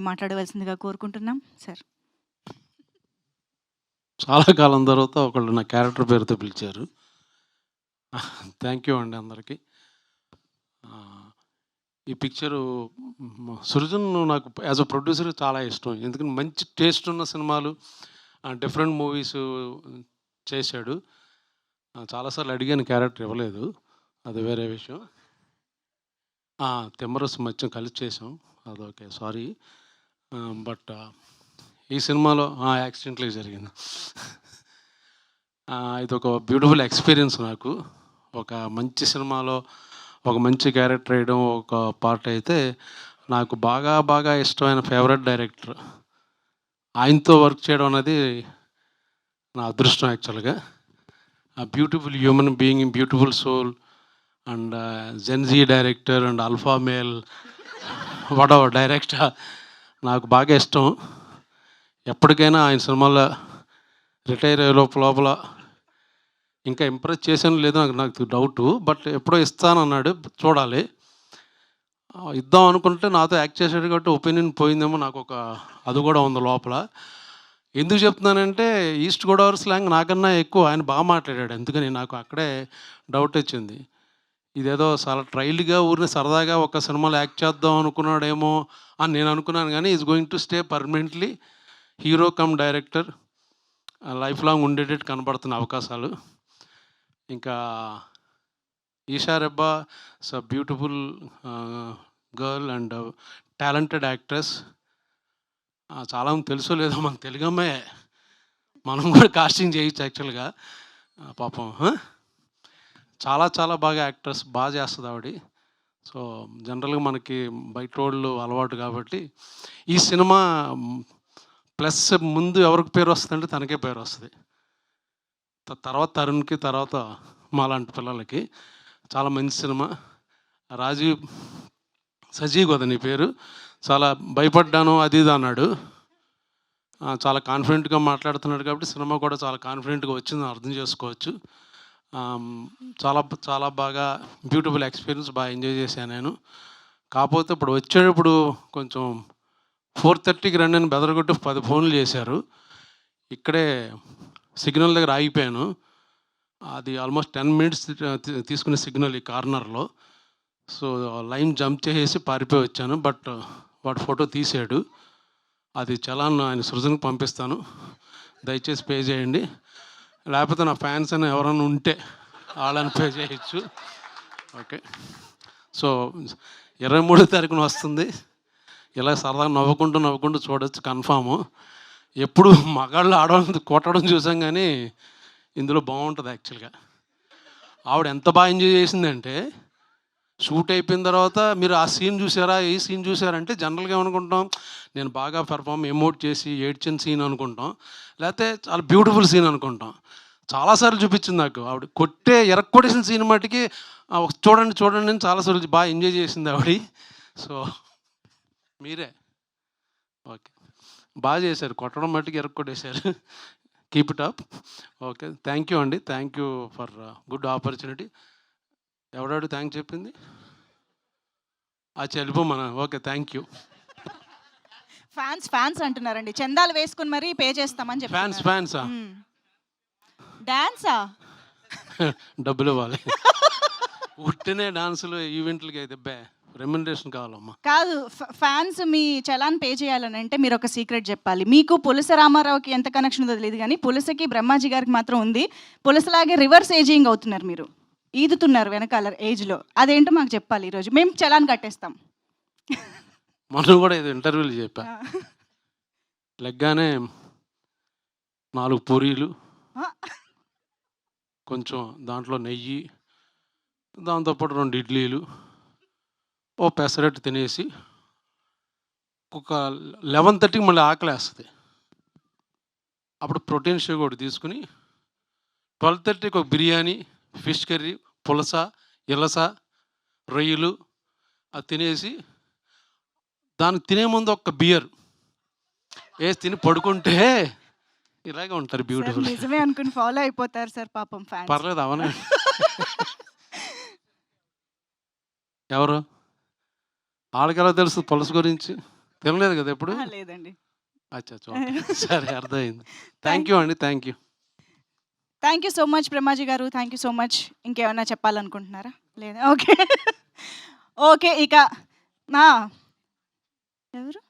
మాట్లాడవలసిందిగా కోరుకుంటున్నాం సార్. చాలా కాలం తర్వాత ఒకళ్ళు నా క్యారెక్టర్ పేరుతో పిలిచారు. థ్యాంక్ యూ అండి అందరికీ. ఈ పిక్చరు సృజన్ నాకు యాజ్ అ ప్రొడ్యూసర్ చాలా ఇష్టం. ఎందుకంటే మంచి టేస్ట్ ఉన్న సినిమాలు, డిఫరెంట్ మూవీస్ చేశాడు. చాలాసార్లు అడిగాను, క్యారెక్టర్ ఇవ్వలేదు, అది వేరే విషయం. తిమ్మరసు మధ్య కలిసి చేసాం, అదొకే, సారీ. బట్ ఈ సినిమాలో యాక్సిడెంట్లీ జరిగింది. ఇది ఒక బ్యూటిఫుల్ ఎక్స్పీరియన్స్ నాకు. ఒక మంచి సినిమాలో ఒక మంచి క్యారెక్టర్ వేయడం ఒక పార్ట్ అయితే, నాకు బాగా బాగా ఇష్టమైన ఫేవరెట్ డైరెక్టర్, ఆయనతో వర్క్ చేయడం అనేది నా అదృష్టం యాక్చువల్గా. Beautiful human being, beautiful soul, and Gen Z director and alpha male వడవర్ డైరెక్టర్, నాకు బాగా ఇష్టం. ఎప్పటికైనా ఆయన సినిమాలో రిటైర్ అయ్యే లోపల ఇంకా ఇంప్రెస్ చేశాను లేదో నాకు డౌటు, బట్ ఎప్పుడో ఇస్తానన్నాడు, చూడాలి. ఇద్దాం అనుకుంటే నాతో యాక్ట్ చేశాడు కాబట్టి ఒపీనియన్ పోయిందేమో, నాకు ఒక అది కూడా ఉంది లోపల. ఎందుకు చెప్తున్నానంటే, ఈస్ట్ గోదావరి స్లాంగ్ నాకన్నా ఎక్కువ ఆయన బాగా మాట్లాడాడు, అందుకని నాకు అక్కడే డౌట్ వచ్చింది. ఇదేదో చాలా ట్రైల్గా ఊరిని సరదాగా ఒక సినిమాలో యాక్ట్ చేద్దాం అనుకున్నాడేమో అని నేను అనుకున్నాను, కానీ is going to stay permanently hero cum director, life long ఉండేటట్టు కనబడుతున్న అవకాశాలు. ఇంకా Eesha Rebba is a beautiful girl and talented actress. చాలామంది తెలుసో లేదో, మన తెలుగు అమ్మాయి, మనం కూడా కాస్టింగ్ చేయొచ్చు యాక్చువల్గా. పాపం చాలా చాలా బాగా యాక్ట్రెస్, బాగా చేస్తుంది ఆవిడ. సో జనరల్గా మనకి బయట వాళ్ళు అలవాటు కాబట్టి ఈ సినిమా ప్లస్ ముందు ఎవరికి పేరు వస్తుందంటే తనకే పేరు వస్తుంది, తర్వాత తరుణ్కి, తర్వాత మాలాంటి పిల్లలకి. చాలా మంచి సినిమా. రాజీవ్ సజీవ్ కదా నీ పేరు, చాలా భయపడ్డాను అది ఇది అన్నాడు. చాలా కాన్ఫిడెంట్గా మాట్లాడుతున్నాడు కాబట్టి సినిమా కూడా చాలా కాన్ఫిడెంట్గా వచ్చిందని అర్థం చేసుకోవచ్చు. చాలా చాలా బాగా బ్యూటిఫుల్ ఎక్స్పీరియన్స్, బాగా ఎంజాయ్ చేశాను నేను. కాకపోతే ఇప్పుడు వచ్చేటప్పుడు కొంచెం 4:30కి రండి అని బెదరగొట్టి 10 ఫోన్లు చేశారు. ఇక్కడే సిగ్నల్ దగ్గర ఆగిపోయాను. అది ఆల్మోస్ట్ 10 మినిట్స్ తీసుకునే సిగ్నల్ ఈ కార్నర్లో. సో లైన్ జంప్ చేసేసి పారిపోయి వచ్చాను. బట్ వాడు ఫోటో తీసాడు, అది చలాన్ ఆయన సృజన్కి పంపిస్తాను, దయచేసి పే చేయండి. లేకపోతే నా ఫ్యాన్స్ అని ఎవరైనా ఉంటే వాళ్ళని పే చేయొచ్చు. ఓకే. సో 23వ తారీఖున వస్తుంది. ఇలా సరదాగా నవ్వుకుంటూ చూడొచ్చు కన్ఫాము. ఎప్పుడు మగాళ్ళు ఆడవాళ్ళని కొట్టడం చూసాం, కానీ ఇందులో బాగుంటుంది యాక్చువల్గా. ఆవిడ ఎంత బాగా ఎంజాయ్ చేసిందంటే, షూట్ అయిపోయిన తర్వాత మీరు ఆ సీన్ చూసారా, ఈ సీన్ చూసారంటే జనరల్గా ఏమనుకుంటాం, నేను బాగా పెర్ఫామ్ ఎమోట్ చేసి ఏడ్చిన సీన్ అనుకుంటాం, లేకపోతే చాలా బ్యూటిఫుల్ సీన్ అనుకుంటాం. చాలాసార్లు చూపించింది నాకు ఆవిడ ఎరక్కొట్టేసిన సీన్ మట్టుకి చూడండి అని చాలాసార్లు బాగా ఎంజాయ్ చేసింది ఆవిడ. సో మీరే ఓకే, బాగా చేశారు, కొట్టడం మట్టుకు ఎరక్కొట్టేశారు. Keep it up. Okay, thank you అండి, thank you for good opportunity. ఎవడాడు థ్యాంక్ చెప్పింది? వెళ్ళిపోమన్నా. Okay, thank you. ఫ్యాన్స్ అంటున్నారండి, చందాలు వేసుకుని మరీ పే చేస్తామని చెప్పి. ఫ్యాన్సా? డాన్సా? డబ్బులు ఇవ్వాలి. ఉట్టినే డాన్సులు ఈవెంట్లకి అయితే రెమ్యునరేషన్ కావాలమ్మా. కాదు, ఫ్యాన్స్ మీ చలాన్ పే చేయాలని అంటే మీరు ఒక సీక్రెట్ చెప్పాలి. మీకు పులస రామారావుకి ఎంత కనెక్షన్ ఉందో తెలియదు, కానీ పులసకి బ్రహ్మాజీ గారికి మాత్రం ఉంది. పులసలాగే రివర్స్ ఏజింగ్ అవుతున్నారు, మీరు ఈదుతున్నారు వెనకాల ఏజ్లో. అదేంటో మాకు చెప్పాలి ఈరోజు, మేము చలాన్ కట్టేస్తాం. మనం కూడా ఇది ఇంటర్వ్యూలు చెప్పా, లెగ్గానే 4 పూరీలు, కొంచెం దాంట్లో నెయ్యి, దాంతోపాటు 2 ఇడ్లీలు, ఓ పెసరట్టు తినేసి ఒక 11:30కి మళ్ళీ ఆకలేస్తుంది. అప్పుడు ప్రోటీన్ షేక్ ఒకటి తీసుకుని 12:30కి ఒక బిర్యానీ, ఫిష్ కర్రీ, పులస, ఇలస, రొయ్యలు అది తినేసి, దానికి తినే ముందు ఒక బియర్ వేసి తిని పడుకుంటే ఇలాగే ఉంటారు బ్యూటిఫుల్. నిజమే అనుకుని ఫాలో అయిపోతారు సార్, పాపం ఫ్యాన్స్. పర్లేదు, అవనే. ఎవరు వాళ్ళకెలా తెలుసు పులస గురించి? తినలేదు కదా ఎప్పుడు? ఆహా, లేదండి. అచ్చా అచ్చా, ఓకే. సరే అర్థమైంది. థ్యాంక్ యూ అండి, thank you. Thank you so much Brahmaji గారు. Thank you so much. ఇంకేమన్నా చెప్పాలనుకుంటున్నారా? లేదా? ఓకే. ఓకే. ఇక నా ఎవరు?